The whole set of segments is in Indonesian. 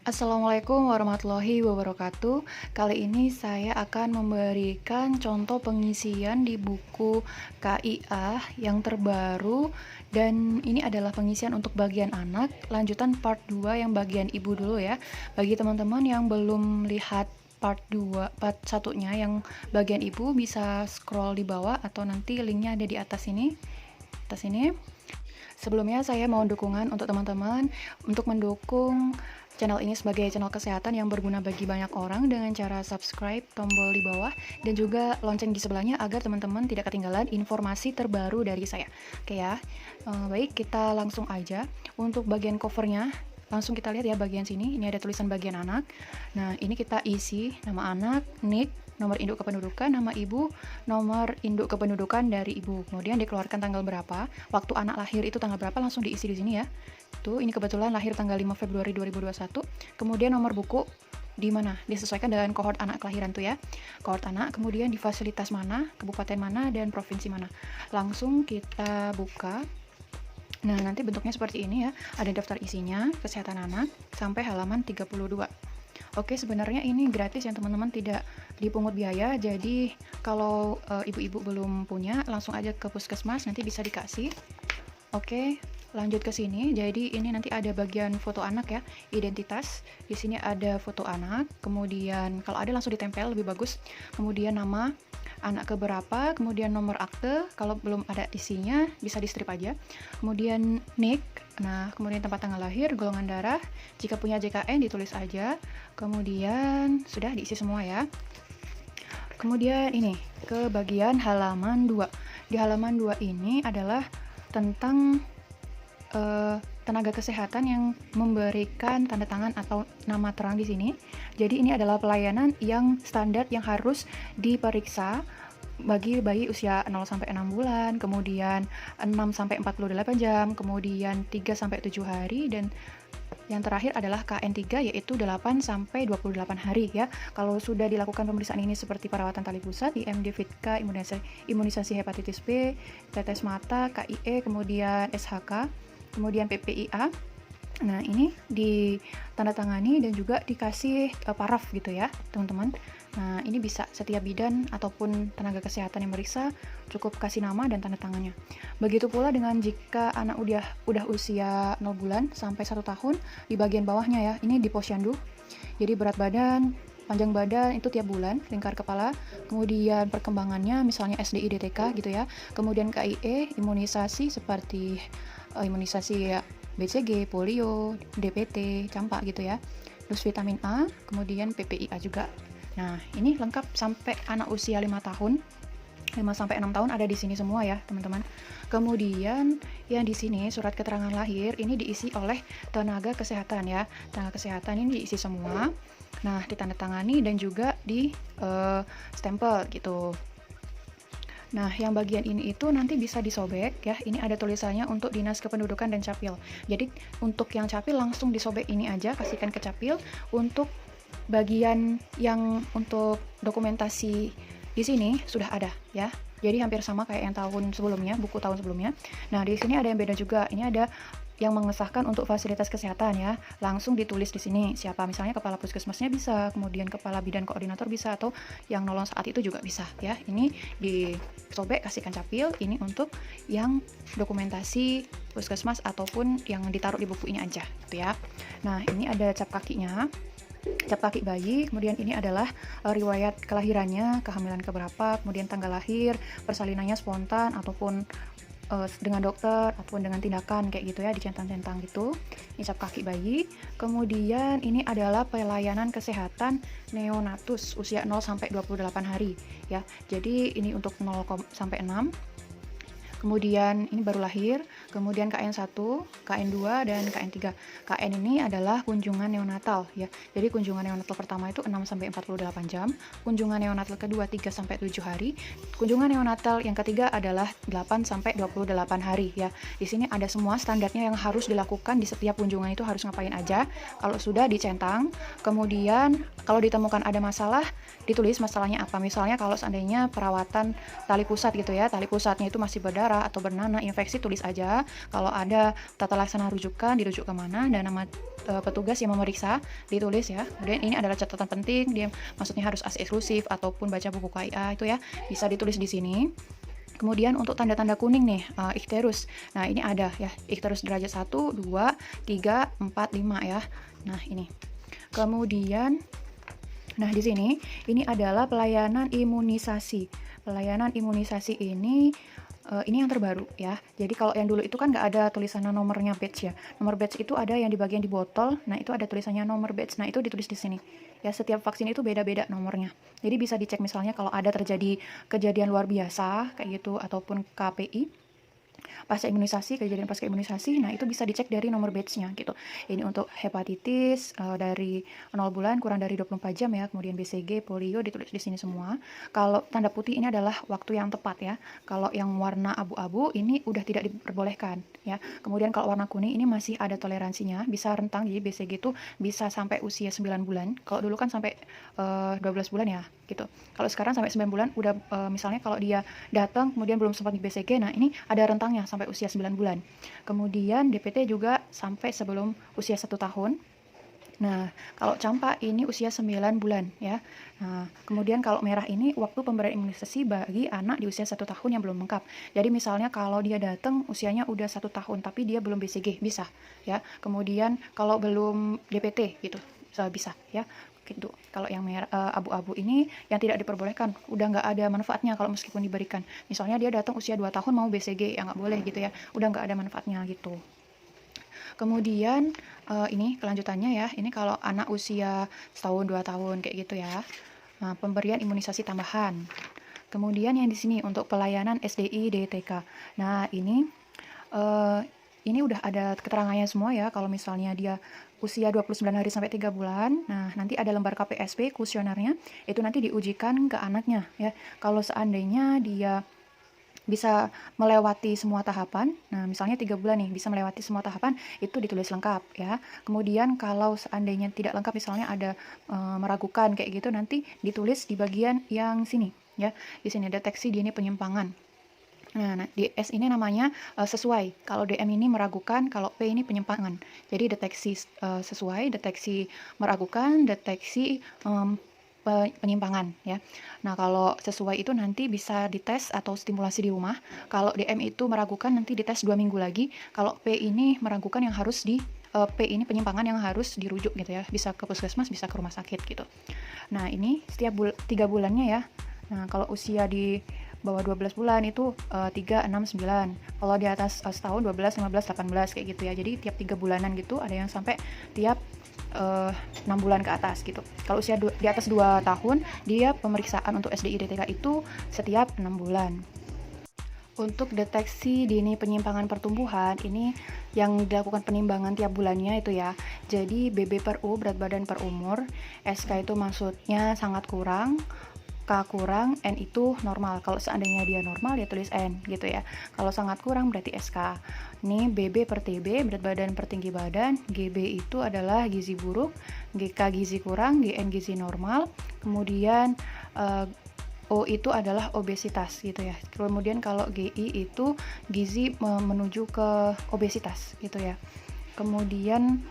Assalamualaikum warahmatullahi wabarakatuh. Kali ini saya akan memberikan contoh pengisian di buku KIA yang terbaru, dan ini adalah pengisian untuk bagian anak, lanjutan part 2 yang bagian ibu dulu ya. Bagi teman-teman yang belum lihat part 2, part satunya yang bagian ibu, bisa scroll di bawah atau nanti linknya ada di atas ini. Sebelumnya saya mohon dukungan untuk teman-teman untuk mendukung channel ini sebagai channel kesehatan yang berguna bagi banyak orang dengan cara subscribe, tombol di bawah, dan juga lonceng di sebelahnya agar teman-teman tidak ketinggalan informasi terbaru dari saya. Oke ya, baik, kita langsung aja. Untuk bagian covernya, langsung kita lihat ya bagian sini, ini ada tulisan bagian anak. Nah, ini kita isi nama anak, NIK, nomor induk kependudukan, nama ibu, nomor induk kependudukan dari ibu. Kemudian dikeluarkan tanggal berapa, waktu anak lahir itu tanggal berapa, langsung diisi di sini ya. Tuh, ini kebetulan lahir tanggal 5 Februari 2021. Kemudian nomor buku di mana, disesuaikan dengan kohort anak kelahiran tuh ya. Kohort anak, kemudian di fasilitas mana, kabupaten mana, dan provinsi mana. Langsung kita buka. Nah, nanti bentuknya seperti ini ya. Ada daftar isinya, kesehatan anak, sampai halaman 32. Oke, sebenarnya ini gratis ya teman-teman, tidak dipungut biaya. Jadi kalau ibu-ibu belum punya, langsung aja ke puskesmas, nanti bisa dikasih. Oke, lanjut ke sini. Jadi ini nanti ada bagian foto anak ya, identitas. Di sini ada foto anak, kemudian kalau ada langsung ditempel lebih bagus. Kemudian nama anak keberapa, kemudian nomor akte. Kalau belum ada isinya bisa di strip aja. Kemudian NIK, nah kemudian tempat tanggal lahir, golongan darah. Jika punya JKN ditulis aja. Kemudian sudah diisi semua ya. Kemudian ini ke bagian halaman 2. Di halaman 2 ini adalah tentang tenaga kesehatan yang memberikan tanda tangan atau nama terang di sini. Jadi ini adalah pelayanan yang standar yang harus diperiksa bagi bayi usia 0 sampai 6 bulan, kemudian 6 sampai 48 jam, kemudian 3 sampai 7 hari, dan yang terakhir adalah KN3 yaitu 8 sampai 28 hari ya. Kalau sudah dilakukan pemeriksaan ini seperti perawatan tali pusat, IMD FITK, imunisasi hepatitis B, tetes mata, KIE, kemudian SHK, kemudian PPIA. Nah, ini ditandatangani dan juga dikasih paraf gitu ya, teman-teman. Nah, ini bisa setiap bidan ataupun tenaga kesehatan yang meriksa cukup kasih nama dan tanda tangannya. Begitu pula dengan jika anak udah usia 0 bulan sampai 1 tahun, di bagian bawahnya ya, ini di posyandu. Jadi berat badan, panjang badan itu tiap bulan, lingkar kepala, kemudian perkembangannya misalnya SDI DTK gitu ya. Kemudian KIE, imunisasi seperti imunisasi ya, BCG, polio, DPT, campak gitu ya. Terus vitamin A, kemudian PPIA juga. Nah, ini lengkap sampai anak usia 5 tahun. 5 sampai 6 tahun ada di sini semua ya, teman-teman. Kemudian yang di sini surat keterangan lahir ini diisi oleh tenaga kesehatan ya. Tenaga kesehatan ini diisi semua. Nah, ditandatangani dan juga di stempel gitu. Nah, yang bagian ini itu nanti bisa disobek ya. Ini ada tulisannya untuk Dinas Kependudukan dan Capil. Jadi untuk yang Capil langsung disobek ini aja, kasihkan ke Capil. Untuk bagian yang untuk dokumentasi di sini sudah ada ya. Jadi hampir sama kayak yang tahun sebelumnya, buku tahun sebelumnya. Nah, di sini ada yang beda juga. Ini ada yang mengesahkan untuk fasilitas kesehatan ya, langsung ditulis di sini siapa, misalnya kepala puskesmasnya bisa, kemudian kepala bidan koordinator bisa, atau yang nolong saat itu juga bisa ya. Ini disobek, kasihkan Capil. Ini untuk yang dokumentasi puskesmas ataupun yang ditaruh di buku ini aja gitu ya. Nah, ini ada cap kakinya, cap kaki bayi, kemudian ini adalah riwayat kelahirannya, kehamilan keberapa, kemudian tanggal lahir, persalinannya spontan ataupun dengan dokter ataupun dengan tindakan kayak gitu ya, dicentang-centang gitu. Ini cap kaki bayi. Kemudian ini adalah pelayanan kesehatan neonatus usia 0 sampai 28 hari ya. Jadi ini untuk 0 sampai 6. Kemudian ini baru lahir, kemudian KN1, KN2, dan KN3. KN ini adalah kunjungan neonatal ya. Jadi kunjungan neonatal pertama itu 6 sampai 48 jam, kunjungan neonatal kedua 3 sampai 7 hari, kunjungan neonatal yang ketiga adalah 8 sampai 28 hari ya. Di sini ada semua standarnya yang harus dilakukan di setiap kunjungan, itu harus ngapain aja. Kalau sudah dicentang, kemudian kalau ditemukan ada masalah, ditulis masalahnya apa. Misalnya kalau seandainya perawatan tali pusat gitu ya, tali pusatnya itu masih berdarah atau bernanah, infeksi, tulis aja. ya. Kalau ada tata laksana rujukan, dirujuk ke mana, dan nama petugas yang memeriksa ditulis ya. Kemudian ini adalah catatan penting, dia maksudnya harus AS eksklusif ataupun baca buku KIA itu ya, bisa ditulis di sini. Kemudian untuk tanda-tanda kuning nih, ikhterus. Nah, ini ada ya, ikhterus derajat 1, 2, 3, 4, 5 ya. Nah, ini. Kemudian nah, di sini ini adalah pelayanan imunisasi. Pelayanan imunisasi ini yang terbaru ya. Jadi kalau yang dulu itu kan nggak ada tulisannya nomornya badge ya. Nomor badge itu ada yang di bagian di botol. Nah, itu ada tulisannya nomor badge. Nah, itu ditulis di sini. Ya, setiap vaksin itu beda-beda nomornya. Jadi bisa dicek misalnya kalau ada terjadi kejadian luar biasa kayak gitu ataupun KPI pasca imunisasi, kejadian pasca imunisasi, nah itu bisa dicek dari nomor batch-nya gitu. Ini untuk hepatitis dari 0 bulan kurang dari 24 jam ya, kemudian BCG, polio ditulis di sini semua. Kalau tanda putih ini adalah waktu yang tepat ya. Kalau yang warna abu-abu ini udah tidak diperbolehkan ya. Kemudian kalau warna kuning ini masih ada toleransinya, bisa rentang, jadi BCG itu bisa sampai usia 9 bulan. Kalau dulu kan sampai 12 bulan ya gitu. Kalau sekarang sampai 9 bulan udah misalnya kalau dia datang kemudian belum sempat di BCG, nah ini ada rentangnya sampai usia 9 bulan. Kemudian DPT juga sampai sebelum usia 1 tahun. Nah, kalau campak ini usia 9 bulan ya. Nah, kemudian kalau merah ini waktu pemberian imunisasi bagi anak di usia 1 tahun yang belum lengkap. Jadi misalnya kalau dia datang usianya udah 1 tahun tapi dia belum BCG, bisa ya. Kemudian kalau belum DPT gitu, bisa ya. Gitu. Kalau yang merah abu-abu ini yang tidak diperbolehkan, udah nggak ada manfaatnya kalau meskipun diberikan. Misalnya dia datang usia 2 tahun mau BCG, ya nggak boleh gitu ya, udah nggak ada manfaatnya gitu. Kemudian ini kelanjutannya ya, ini kalau anak usia setahun 2 tahun kayak gitu ya. Nah, pemberian imunisasi tambahan. Kemudian yang di sini untuk pelayanan SDI DTK. Nah, ini udah ada keterangannya semua ya, kalau misalnya dia usia 29 hari sampai 3 bulan, nah nanti ada lembar KPSP kuesionernya, itu nanti diujikan ke anaknya ya. Kalau seandainya dia bisa melewati semua tahapan, nah misalnya 3 bulan nih, bisa melewati semua tahapan, itu ditulis lengkap ya. Kemudian kalau seandainya tidak lengkap, misalnya ada meragukan kayak gitu, nanti ditulis di bagian yang sini ya, di sini deteksi dini penyimpangan. Nah, di S ini namanya sesuai. Kalau DM ini meragukan, kalau P ini penyimpangan. Jadi deteksi sesuai, deteksi meragukan, deteksi penyimpangan ya. Nah, kalau sesuai itu nanti bisa dites atau stimulasi di rumah. Kalau DM itu meragukan nanti dites 2 minggu lagi. Kalau P ini meragukan yang harus P ini penyimpangan yang harus dirujuk gitu ya. Bisa ke puskesmas, bisa ke rumah sakit gitu. Nah, ini setiap 3 bulannya ya. Nah, kalau usia di bawah 12 bulan itu 3, 6, 9. Kalau di atas setahun 12, 15, 18 kayak gitu ya. Jadi tiap 3 bulanan gitu, ada yang sampai tiap 6 bulan ke atas gitu. Kalau usia di atas 2 tahun, dia pemeriksaan untuk SDI DTK itu setiap 6 bulan. Untuk deteksi dini penyimpangan pertumbuhan, ini yang dilakukan penimbangan tiap bulannya itu ya. Jadi BB per U, berat badan per umur, SK itu maksudnya sangat kurang, K kurang, N itu normal. Kalau seandainya dia normal, ya tulis N gitu ya. Kalau sangat kurang berarti SK. Ini BB per TB, berat badan per tinggi badan. GB itu adalah gizi buruk, GK gizi kurang, GN gizi normal. Kemudian O itu adalah obesitas gitu ya. Kemudian kalau GI itu gizi menuju ke obesitas gitu ya. Kemudian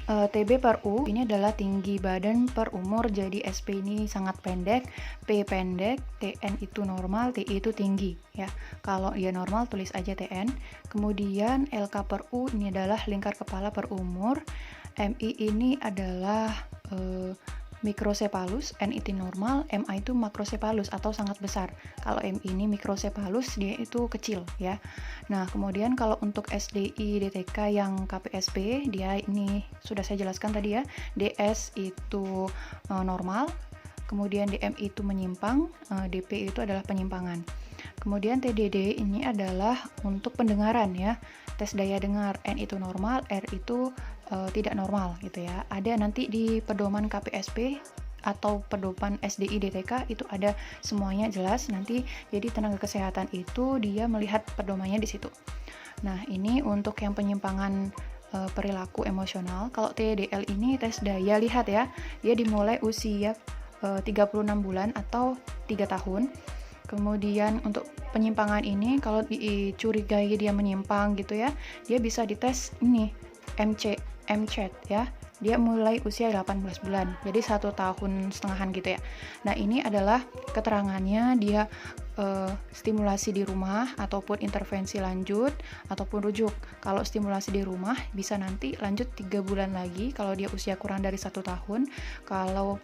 TB per U ini adalah tinggi badan per umur, jadi SP ini sangat pendek, P pendek, TN itu normal, TI itu tinggi ya. Kalau dia normal tulis aja TN. Kemudian LK per U ini adalah lingkar kepala per umur, MI ini adalah mikrosepalus, N itu normal, MA itu makrosepalus atau sangat besar. Kalau M ini mikrosepalus, dia itu kecil ya. Nah, kemudian kalau untuk SDI DTK yang KPSP, dia ini sudah saya jelaskan tadi ya. DS itu normal, kemudian DM itu menyimpang, DP itu adalah penyimpangan. Kemudian TDD ini adalah untuk pendengaran ya. Tes daya dengar, N itu normal, R itu tidak normal gitu ya. Ada nanti di pedoman KPSP atau pedoman SDI DTK itu ada semuanya jelas nanti. Jadi tenaga kesehatan itu dia melihat pedomannya di situ. Nah, ini untuk yang penyimpangan perilaku emosional. Kalau TDL ini tes daya lihat ya. Dia dimulai usia 36 bulan atau 3 tahun. Kemudian untuk penyimpangan ini, kalau dicurigai dia menyimpang gitu ya, dia bisa dites ini MCAT ya. Dia mulai usia 18 bulan, jadi 1,5 tahun gitu ya. Nah, ini adalah keterangannya dia stimulasi di rumah ataupun intervensi lanjut ataupun rujuk. Kalau stimulasi di rumah bisa nanti lanjut 3 bulan lagi kalau dia usia kurang dari 1 tahun. Kalau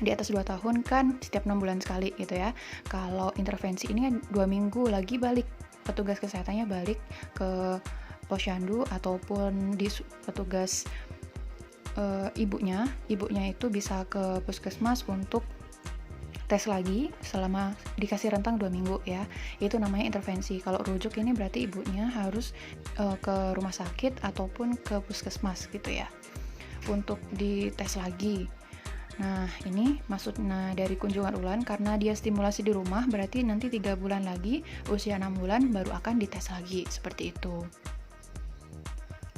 di atas 2 tahun kan setiap 6 bulan sekali gitu ya. Kalau intervensi ini 2 minggu lagi balik, petugas kesehatannya balik ke posyandu ataupun di petugas ibunya itu bisa ke puskesmas untuk tes lagi selama dikasih rentang 2 minggu ya. Itu namanya intervensi. Kalau rujuk ini berarti ibunya harus ke rumah sakit ataupun ke puskesmas gitu ya untuk dites lagi. Nah, ini maksudnya dari kunjungan ulan, karena dia stimulasi di rumah berarti nanti 3 bulan lagi usia 6 bulan baru akan dites lagi, seperti itu.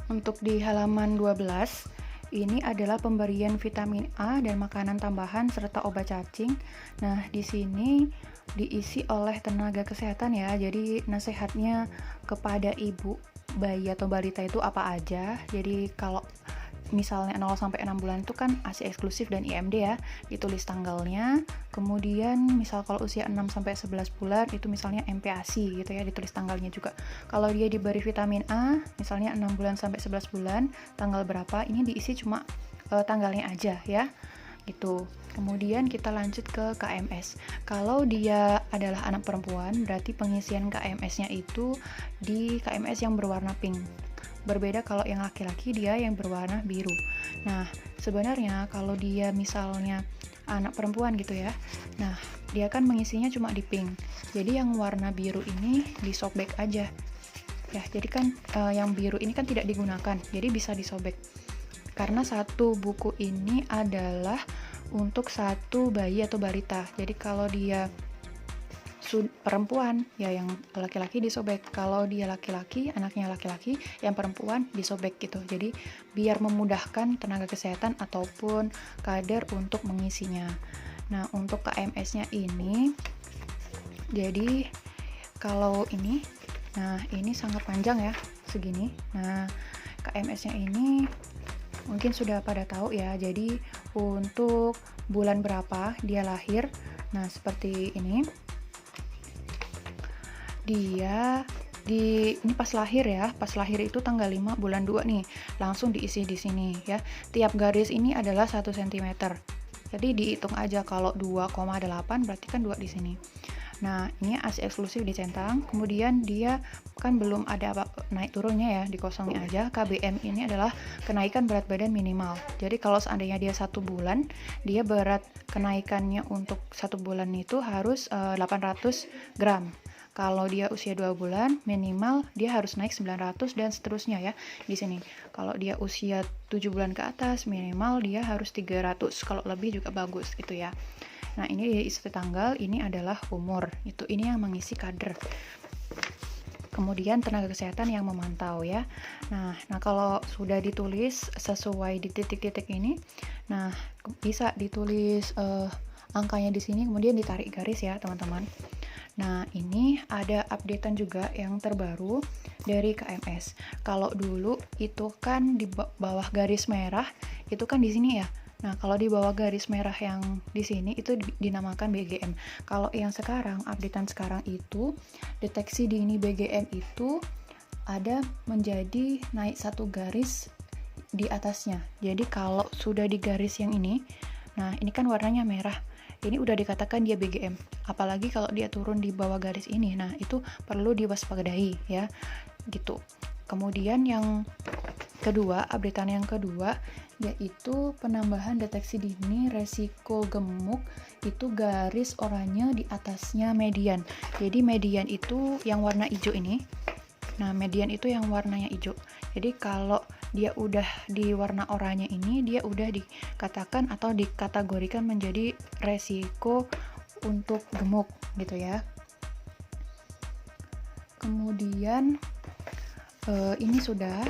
Untuk di halaman 12 ini adalah pemberian vitamin A dan makanan tambahan serta obat cacing. Nah, di sini diisi oleh tenaga kesehatan ya. Jadi nasihatnya kepada ibu bayi atau balita itu apa aja. Jadi kalau misalnya 0 sampai 6 bulan itu kan ASI eksklusif dan IMD ya, ditulis tanggalnya. Kemudian misal kalau usia 6 sampai 11 bulan itu misalnya MPASI gitu ya, ditulis tanggalnya juga. Kalau dia diberi vitamin A, misalnya 6 bulan sampai 11 bulan, tanggal berapa, ini diisi cuma tanggalnya aja ya. Gitu. Kemudian kita lanjut ke KMS. Kalau dia adalah anak perempuan, berarti pengisian KMS-nya itu di KMS yang berwarna pink. Berbeda kalau yang laki-laki dia yang berwarna biru. Nah, sebenarnya kalau dia misalnya anak perempuan gitu ya, nah dia kan mengisinya cuma di pink. Jadi yang warna biru ini disobek aja. Ya, jadi kan yang biru ini kan tidak digunakan, jadi bisa disobek. Karena satu buku ini adalah untuk satu bayi atau balita. Jadi kalau dia perempuan ya yang laki-laki disobek, kalau dia laki-laki, anaknya laki-laki, yang perempuan disobek gitu. Jadi biar memudahkan tenaga kesehatan ataupun kader untuk mengisinya. Nah, untuk KMS-nya ini jadi kalau ini, nah ini sangat panjang ya, segini. Nah, KMS-nya ini mungkin sudah pada tahu ya. Jadi untuk bulan berapa dia lahir, nah seperti ini. Dia ini pas lahir ya, pas lahir itu tanggal 5 bulan 2 nih, langsung diisi di sini ya. Tiap garis ini adalah 1 cm. Jadi dihitung aja, kalau 2,8 berarti kan 2 di sini. Nah, ini ASI eksklusif dicentang, kemudian dia kan belum ada naik turunnya ya, dikosongin aja. KBM ini adalah kenaikan berat badan minimal. Jadi kalau seandainya dia 1 bulan, dia berat kenaikannya untuk 1 bulan itu harus 800 gram. Kalau dia usia 2 bulan, minimal dia harus naik 900 dan seterusnya ya di sini. Kalau dia usia 7 bulan ke atas, minimal dia harus 300. Kalau lebih juga bagus gitu ya. Nah, ini diisi tanggal, ini adalah umur. Ini yang mengisi kader. Kemudian tenaga kesehatan yang memantau ya. Nah kalau sudah ditulis sesuai di titik-titik ini, nah bisa ditulis angkanya di sini, kemudian ditarik garis ya teman-teman. Nah, ini ada updatean juga yang terbaru dari KMS. Kalau dulu itu kan di bawah garis merah, itu kan di sini ya. Nah, kalau di bawah garis merah yang di sini itu dinamakan BGM. Kalau yang sekarang, updatean sekarang itu, deteksi dini BGM itu ada menjadi naik 1 garis di atasnya. Jadi kalau sudah di garis yang ini, nah ini kan warnanya merah. Ini udah dikatakan dia BGM, apalagi kalau dia turun di bawah garis ini. Nah, itu perlu diwaspadai ya, gitu. Kemudian yang kedua, updatean yang kedua, yaitu penambahan deteksi dini resiko gemuk, itu garis oranye di atasnya median. Jadi median itu yang warna hijau ini. Nah, median itu yang warnanya hijau. Jadi kalau dia udah di warna oranye ini, dia udah dikatakan atau dikategorikan menjadi resiko untuk gemuk gitu ya. Kemudian ini sudah,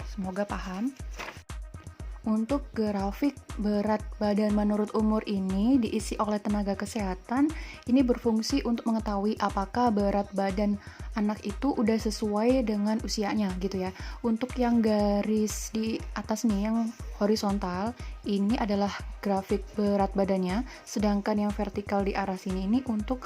semoga paham. Untuk grafik berat badan menurut umur ini diisi oleh tenaga kesehatan. Ini berfungsi untuk mengetahui apakah berat badan anak itu udah sesuai dengan usianya gitu ya. Untuk yang garis di atas nih, yang horizontal, ini adalah grafik berat badannya, sedangkan yang vertikal di arah sini ini untuk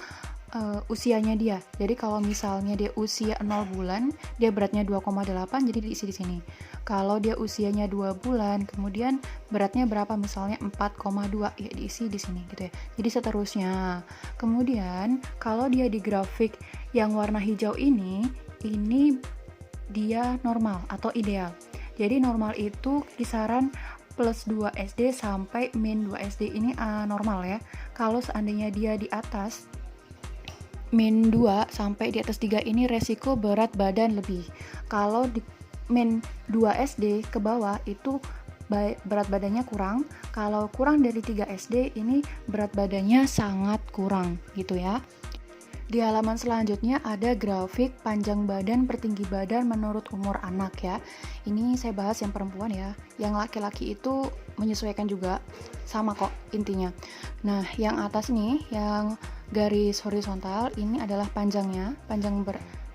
usianya dia. Jadi kalau misalnya dia usia 0 bulan, dia beratnya 2,8, jadi diisi di sini. Kalau dia usianya 2 bulan, kemudian beratnya berapa? Misalnya 4,2, ya diisi di sini gitu ya. Jadi seterusnya. Kemudian kalau dia di grafik yang warna hijau ini dia normal atau ideal. Jadi normal itu kisaran plus 2 SD sampai min 2 SD ini normal ya. Kalau seandainya dia di atas min 2 sampai di atas 3 ini resiko berat badan lebih. Kalau di min 2 SD ke bawah itu berat badannya kurang. Kalau kurang dari 3 SD ini berat badannya sangat kurang gitu ya. Di halaman selanjutnya ada grafik panjang badan per tinggi badan menurut umur anak ya. Ini saya bahas yang perempuan ya. Yang laki-laki itu menyesuaikan juga, sama kok intinya. Nah, yang atas nih, yang garis horizontal ini adalah panjangnya,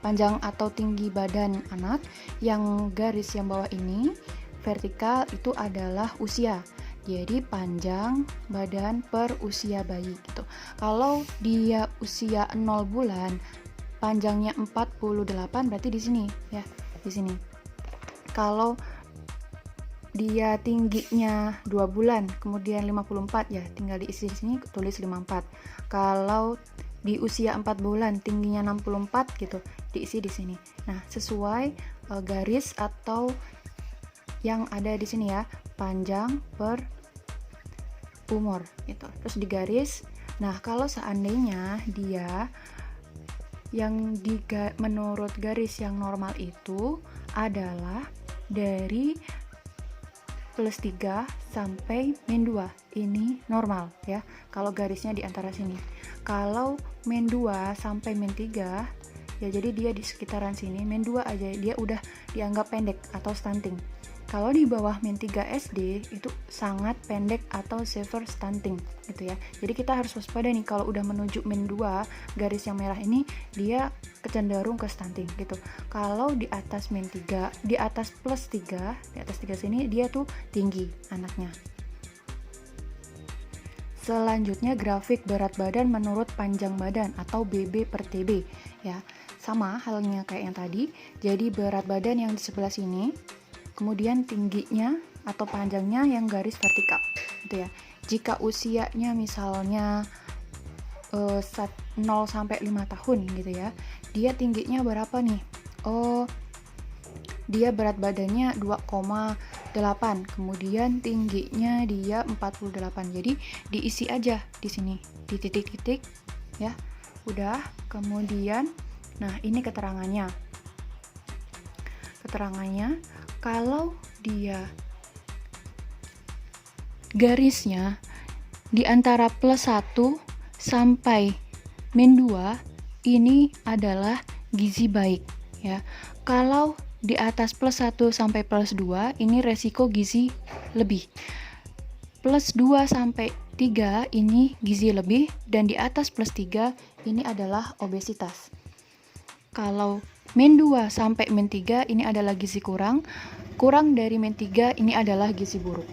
panjang atau tinggi badan anak. Yang garis yang bawah ini vertikal itu adalah usia. Jadi panjang badan per usia bayi gitu. Kalau dia usia 0 bulan, panjangnya 48 berarti di sini ya, di sini. Kalau dia tingginya 2 bulan, kemudian 54 ya, tinggal diisi di sini tulis 54. Kalau di usia 4 bulan tingginya 64 gitu, diisi di sini. Nah, sesuai garis atau yang ada di sini ya, panjang per umur gitu. Terus digaris. Nah, kalau seandainya dia yang menurut garis yang normal itu adalah dari plus 3 sampai min 2. Ini normal ya. Kalau garisnya di antara sini. Kalau min 2 sampai min 3 ya, jadi dia di sekitaran sini. Min 2 aja dia udah dianggap pendek atau stunting. Kalau di bawah min 3 SD itu sangat pendek atau severe stunting gitu ya. Jadi kita harus waspada nih, kalau udah menuju min 2, garis yang merah ini dia kecenderung ke stunting gitu. Kalau di atas min 3, di atas plus 3, di atas 3 sini dia tuh tinggi anaknya. Selanjutnya grafik berat badan menurut panjang badan atau BB per TB ya. Sama halnya kayak yang tadi. Jadi berat badan yang di sebelah sini, kemudian tingginya atau panjangnya yang garis vertikal gitu ya. Jika usianya misalnya 0 sampai 5 tahun gitu ya, dia tingginya berapa nih? Dia berat badannya 2,8, kemudian tingginya dia 48. Jadi diisi aja di sini di titik-titik ya. Udah, kemudian nah ini keterangannya. Kalau dia garisnya di antara plus 1 sampai min 2, ini adalah gizi baik ya. Kalau di atas plus 1 sampai plus 2, ini resiko gizi lebih. Plus 2 sampai 3 ini gizi lebih, dan di atas plus 3 ini adalah obesitas. Kalau min 2 sampai min 3 ini adalah gizi kurang dari min 3 ini adalah gizi buruk.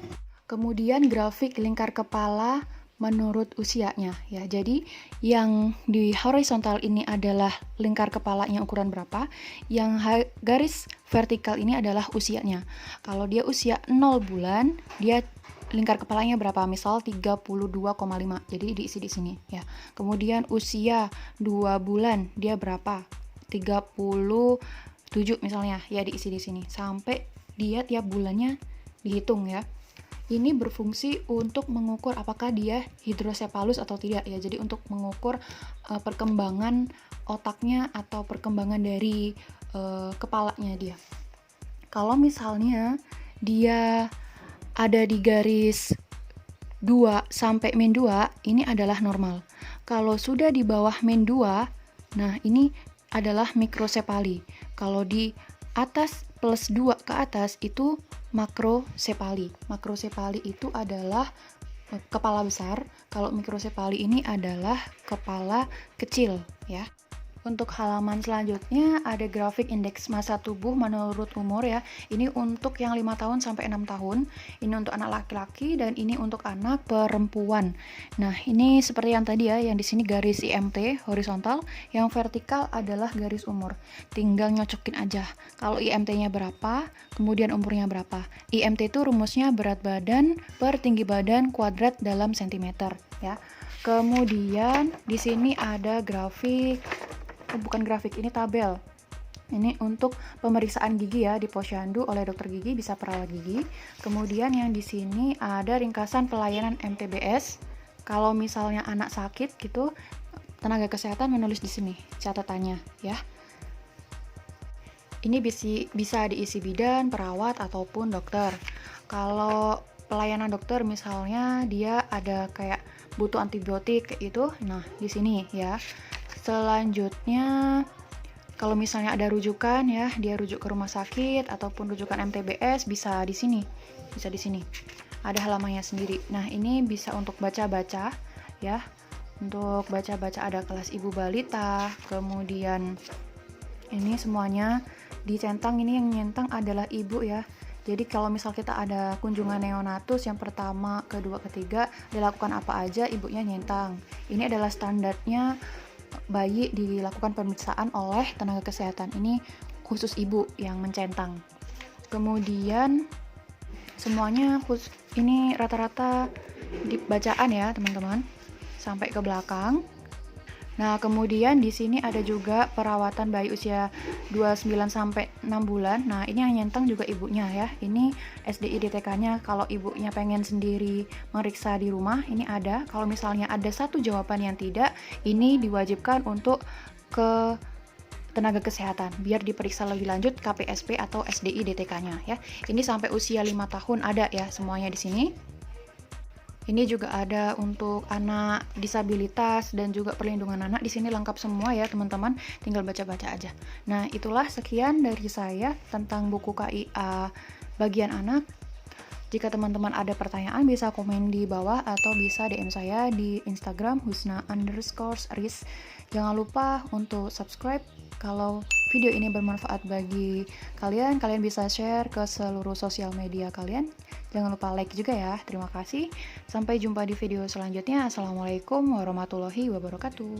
Kemudian grafik lingkar kepala menurut usianya ya. Jadi yang di horizontal ini adalah lingkar kepalanya ukuran berapa, yang garis vertikal ini adalah usianya. Kalau dia usia 0 bulan, dia lingkar kepalanya berapa? Misal 32,5. Jadi diisi di sini ya. Kemudian usia 2 bulan dia berapa? 37 misalnya, ya diisi di sini sampai dia tiap bulannya dihitung ya. Ini berfungsi untuk mengukur apakah dia hidrosepalus atau tidak ya. Jadi untuk mengukur perkembangan otaknya atau perkembangan dari kepalanya dia. Kalau misalnya dia ada di garis 2 sampai min 2, ini adalah normal. Kalau sudah di bawah min 2, nah ini adalah mikrosepali. Kalau di atas plus 2 ke atas itu makrosefali. Makrosefali itu adalah kepala besar, kalau mikrosefali ini adalah kepala kecil ya. Untuk halaman selanjutnya ada grafik indeks massa tubuh menurut umur ya. Ini untuk yang 5 tahun sampai 6 tahun. Ini untuk anak laki-laki dan ini untuk anak perempuan. Nah, ini seperti yang tadi ya, yang di sini garis IMT horizontal, yang vertikal adalah garis umur. Tinggal nyocokin aja. Kalau IMT-nya berapa, kemudian umurnya berapa. IMT itu rumusnya berat badan per tinggi badan kuadrat dalam sentimeter ya. Kemudian di sini ada grafik, bukan grafik, ini tabel. Ini untuk pemeriksaan gigi ya di posyandu oleh dokter gigi, bisa perawat gigi. Kemudian yang di sini ada ringkasan pelayanan MTBS. Kalau misalnya anak sakit gitu, tenaga kesehatan menulis di sini catatannya ya. Ini bisa diisi bidan, perawat ataupun dokter. Kalau pelayanan dokter misalnya dia ada kayak butuh antibiotik kayak itu, nah di sini ya. Selanjutnya, kalau misalnya ada rujukan ya, dia rujuk ke rumah sakit ataupun rujukan MTBS, bisa di sini. Bisa di sini. Ada halamannya sendiri. Nah, ini bisa untuk baca-baca ya. Untuk baca-baca ada kelas ibu balita, kemudian ini semuanya dicentang. Ini yang nyentang adalah ibu ya. Jadi kalau misal kita ada kunjungan neonatus yang pertama, kedua, ketiga, dilakukan apa aja, ibunya nyentang. Ini adalah standarnya bayi dilakukan pemeriksaan oleh tenaga kesehatan. Ini khusus ibu yang mencentang. Kemudian semuanya ini rata-rata di bacaan ya teman-teman, sampai ke belakang. Nah, kemudian di sini ada juga perawatan bayi usia 29 sampai 6 bulan. Nah, ini yang nyentang juga ibunya ya. Ini SDI DTK-nya. Kalau ibunya pengen sendiri meriksa di rumah, ini ada. Kalau misalnya ada satu jawaban yang tidak, ini diwajibkan untuk ke tenaga kesehatan biar diperiksa lebih lanjut KPSP atau SDI DTK-nya ya. Ini sampai usia 5 tahun ada ya semuanya di sini. Ini juga ada untuk anak disabilitas dan juga perlindungan anak. Di sini lengkap semua ya teman-teman, tinggal baca-baca aja. Nah, itulah sekian dari saya tentang buku KIA bagian anak. Jika teman-teman ada pertanyaan bisa komen di bawah atau bisa DM saya di Instagram husna_aris. Jangan lupa untuk subscribe. Kalau video ini bermanfaat bagi kalian, kalian bisa share ke seluruh sosial media kalian. Jangan lupa like juga ya. Terima kasih. Sampai jumpa di video selanjutnya. Assalamualaikum warahmatullahi wabarakatuh.